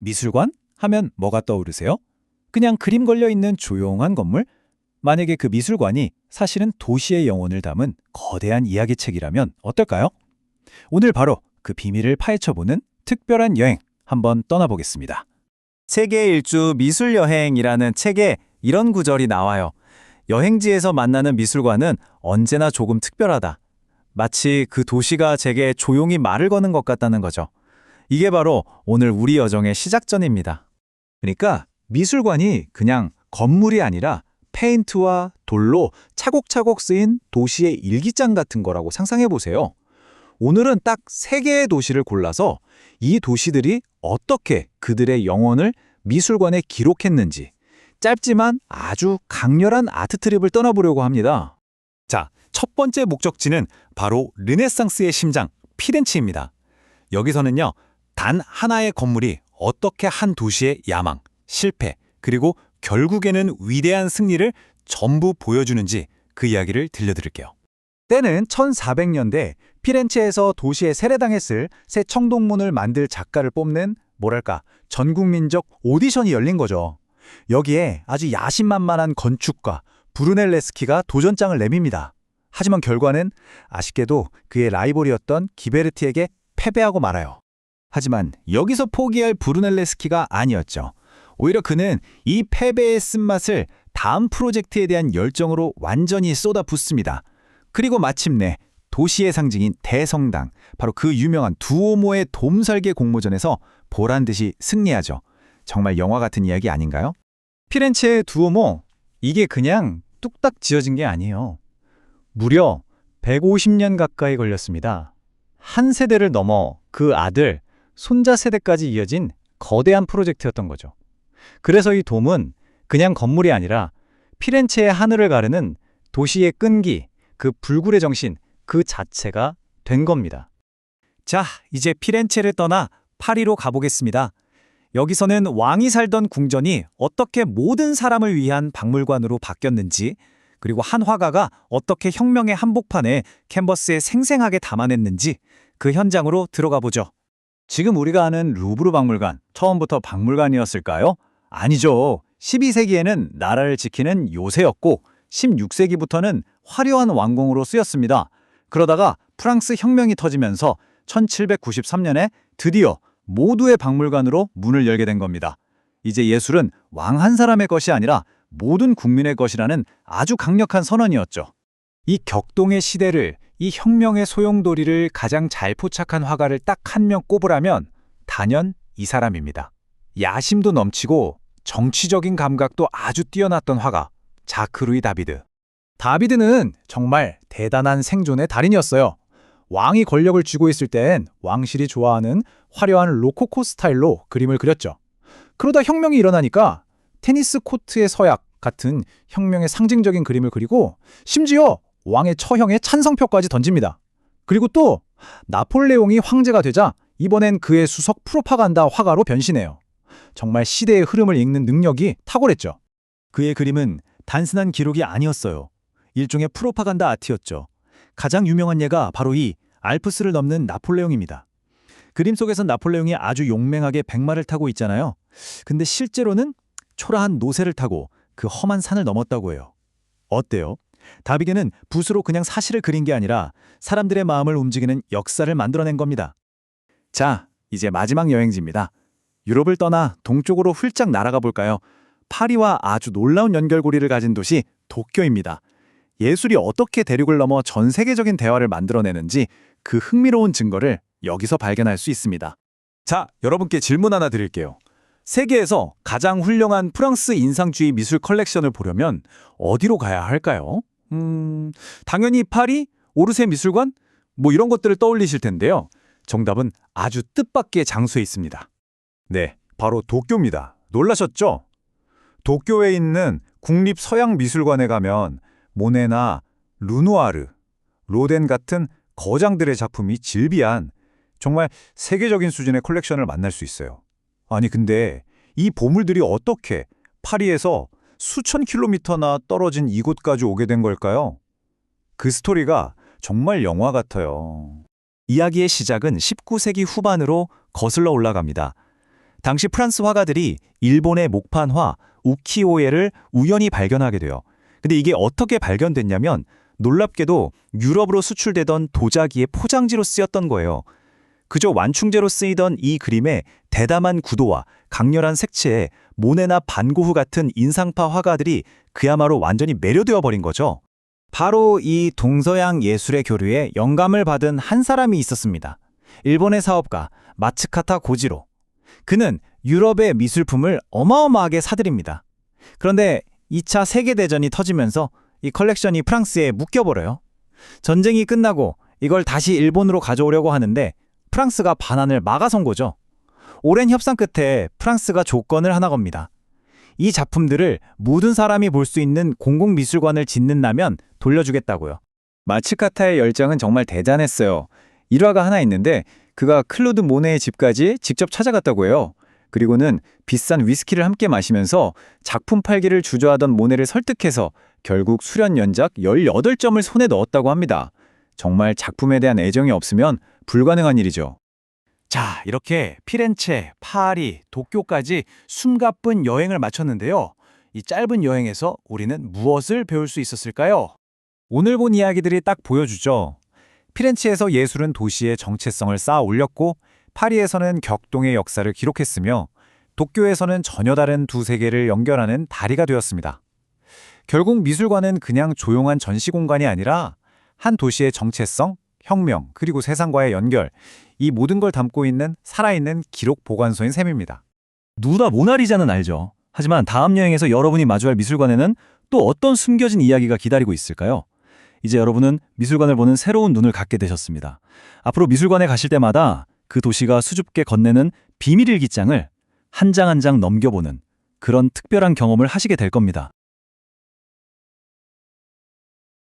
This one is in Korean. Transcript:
미술관? 하면 뭐가 떠오르세요? 그냥 그림 걸려 있는 조용한 건물? 만약에 그 미술관이 사실은 도시의 영혼을 담은 거대한 이야기책이라면 어떨까요? 오늘 바로 그 비밀을 파헤쳐보는 특별한 여행 한번 떠나보겠습니다. 세계 일주 미술 여행이라는 책에 이런 구절이 나와요. 여행지에서 만나는 미술관은 언제나 조금 특별하다. 마치 그 도시가 제게 조용히 말을 거는 것 같다는 거죠. 이게 바로 오늘 우리 여정의 시작전입니다. 그러니까 미술관이 그냥 건물이 아니라 페인트와 돌로 차곡차곡 쓰인 도시의 일기장 같은 거라고 상상해 보세요. 오늘은 딱 3개의 도시를 골라서 이 도시들이 어떻게 그들의 영혼을 미술관에 기록했는지 짧지만 아주 강렬한 아트 트립을 떠나보려고 합니다. 자, 첫 번째 목적지는 바로 르네상스의 심장, 피렌체입니다. 여기서는요, 단 하나의 건물이 어떻게 한 도시의 야망, 실패, 그리고 결국에는 위대한 승리를 전부 보여주는지 그 이야기를 들려드릴게요. 때는 1400년대 피렌체에서 도시에 세례당했을 새 청동문을 만들 작가를 뽑는 뭐랄까 전국민적 오디션이 열린 거죠. 여기에 아주 야심만만한 건축가 브루넬레스키가 도전장을 내밉니다. 하지만 결과는 아쉽게도 그의 라이벌이었던 기베르티에게 패배하고 말아요. 하지만 여기서 포기할 브루넬레스키가 아니었죠. 오히려 그는 이 패배의 쓴맛을 다음 프로젝트에 대한 열정으로 완전히 쏟아붓습니다. 그리고 마침내 도시의 상징인 대성당, 바로 그 유명한 두오모의 돔설계 공모전에서 보란듯이 승리하죠. 정말 영화 같은 이야기 아닌가요? 피렌체의 두오모, 이게 그냥 뚝딱 지어진 게 아니에요. 무려 150년 가까이 걸렸습니다. 한 세대를 넘어 그 아들, 손자 세대까지 이어진 거대한 프로젝트였던 거죠. 그래서 이 돔은 그냥 건물이 아니라 피렌체의 하늘을 가르는 도시의 끈기, 그 불굴의 정신, 그 자체가 된 겁니다. 자, 이제 피렌체를 떠나 파리로 가보겠습니다. 여기서는 왕이 살던 궁전이 어떻게 모든 사람을 위한 박물관으로 바뀌었는지, 그리고 한 화가가 어떻게 혁명의 한복판에 캔버스에 생생하게 담아냈는지 그 현장으로 들어가 보죠. 지금 우리가 아는 루브르 박물관, 처음부터 박물관이었을까요? 아니죠. 12세기에는 나라를 지키는 요새였고 16세기부터는 화려한 왕궁으로 쓰였습니다. 그러다가 프랑스 혁명이 터지면서 1793년에 드디어 모두의 박물관으로 문을 열게 된 겁니다. 이제 예술은 왕 한 사람의 것이 아니라 모든 국민의 것이라는 아주 강력한 선언이었죠. 이 격동의 시대를, 이 혁명의 소용돌이를 가장 잘 포착한 화가를 딱 한 명 꼽으라면 단연 이 사람입니다. 야심도 넘치고 정치적인 감각도 아주 뛰어났던 화가 자크 루이 다비드. 다비드는 정말 대단한 생존의 달인이었어요. 왕이 권력을 쥐고 있을 땐 왕실이 좋아하는 화려한 로코코 스타일로 그림을 그렸죠. 그러다 혁명이 일어나니까 테니스 코트의 서약 같은 혁명의 상징적인 그림을 그리고 심지어 왕의 처형에 찬성표까지 던집니다. 그리고 또 나폴레옹이 황제가 되자 이번엔 그의 수석 프로파간다 화가로 변신해요. 정말 시대의 흐름을 읽는 능력이 탁월했죠. 그의 그림은 단순한 기록이 아니었어요. 일종의 프로파간다 아트였죠. 가장 유명한 예가 바로 이 알프스를 넘는 나폴레옹입니다. 그림 속에서 나폴레옹이 아주 용맹하게 백마를 타고 있잖아요. 근데 실제로는 초라한 노새를 타고 그 험한 산을 넘었다고 해요. 어때요? 다비드는 붓으로 그냥 사실을 그린 게 아니라 사람들의 마음을 움직이는 역사를 만들어낸 겁니다. 자, 이제 마지막 여행지입니다. 유럽을 떠나 동쪽으로 훌쩍 날아가 볼까요? 파리와 아주 놀라운 연결고리를 가진 도시 도쿄입니다. 예술이 어떻게 대륙을 넘어 전 세계적인 대화를 만들어내는지 그 흥미로운 증거를 여기서 발견할 수 있습니다. 자, 여러분께 질문 하나 드릴게요. 세계에서 가장 훌륭한 프랑스 인상주의 미술 컬렉션을 보려면 어디로 가야 할까요? 당연히 파리, 오르세 미술관? 뭐 이런 것들을 떠올리실 텐데요. 정답은 아주 뜻밖의 장소에 있습니다. 네, 바로 도쿄입니다. 놀라셨죠? 도쿄에 있는 국립서양미술관에 가면 모네나 르누아르, 로덴 같은 거장들의 작품이 질비한 정말 세계적인 수준의 컬렉션을 만날 수 있어요. 아니 근데 이 보물들이 어떻게 파리에서 수천 킬로미터나 떨어진 이곳까지 오게 된 걸까요? 그 스토리가 정말 영화 같아요. 이야기의 시작은 19세기 후반으로 거슬러 올라갑니다. 당시 프랑스 화가들이 일본의 목판화 우키오에를 우연히 발견하게 돼요. 근데 이게 어떻게 발견됐냐면 놀랍게도 유럽으로 수출되던 도자기의 포장지로 쓰였던 거예요. 그저 완충제로 쓰이던 이 그림의 대담한 구도와 강렬한 색채에 모네나 반고흐 같은 인상파 화가들이 그야말로 완전히 매료되어 버린 거죠. 바로 이 동서양 예술의 교류에 영감을 받은 한 사람이 있었습니다. 일본의 사업가 마츠카타 고지로. 그는 유럽의 미술품을 어마어마하게 사들입니다. 그런데 2차 세계대전이 터지면서 이 컬렉션이 프랑스에 묶여버려요. 전쟁이 끝나고 이걸 다시 일본으로 가져오려고 하는데 프랑스가 반환을 막아선 거죠. 오랜 협상 끝에 프랑스가 조건을 하나 겁니다. 이 작품들을 모든 사람이 볼 수 있는 공공미술관을 짓는다면 돌려주겠다고요. 마츠카타의 열정은 정말 대단했어요. 일화가 하나 있는데 그가 클로드 모네의 집까지 직접 찾아갔다고 해요. 그리고는 비싼 위스키를 함께 마시면서 작품 팔기를 주저하던 모네를 설득해서 결국 수련 연작 18점을 손에 넣었다고 합니다. 정말 작품에 대한 애정이 없으면 불가능한 일이죠. 자, 이렇게 피렌체, 파리, 도쿄까지 숨가쁜 여행을 마쳤는데요. 이 짧은 여행에서 우리는 무엇을 배울 수 있었을까요? 오늘 본 이야기들이 딱 보여주죠. 피렌체에서 예술은 도시의 정체성을 쌓아 올렸고 파리에서는 격동의 역사를 기록했으며 도쿄에서는 전혀 다른 두 세계를 연결하는 다리가 되었습니다. 결국 미술관은 그냥 조용한 전시 공간이 아니라 한 도시의 정체성, 혁명, 그리고 세상과의 연결, 이 모든 걸 담고 있는 살아있는 기록 보관소인 셈입니다. 누나 모나리자는 알죠. 하지만 다음 여행에서 여러분이 마주할 미술관에는 또 어떤 숨겨진 이야기가 기다리고 있을까요? 이제 여러분은 미술관을 보는 새로운 눈을 갖게 되셨습니다. 앞으로 미술관에 가실 때마다 그 도시가 수줍게 건네는 비밀일기장을 한 장 한 장 넘겨보는 그런 특별한 경험을 하시게 될 겁니다.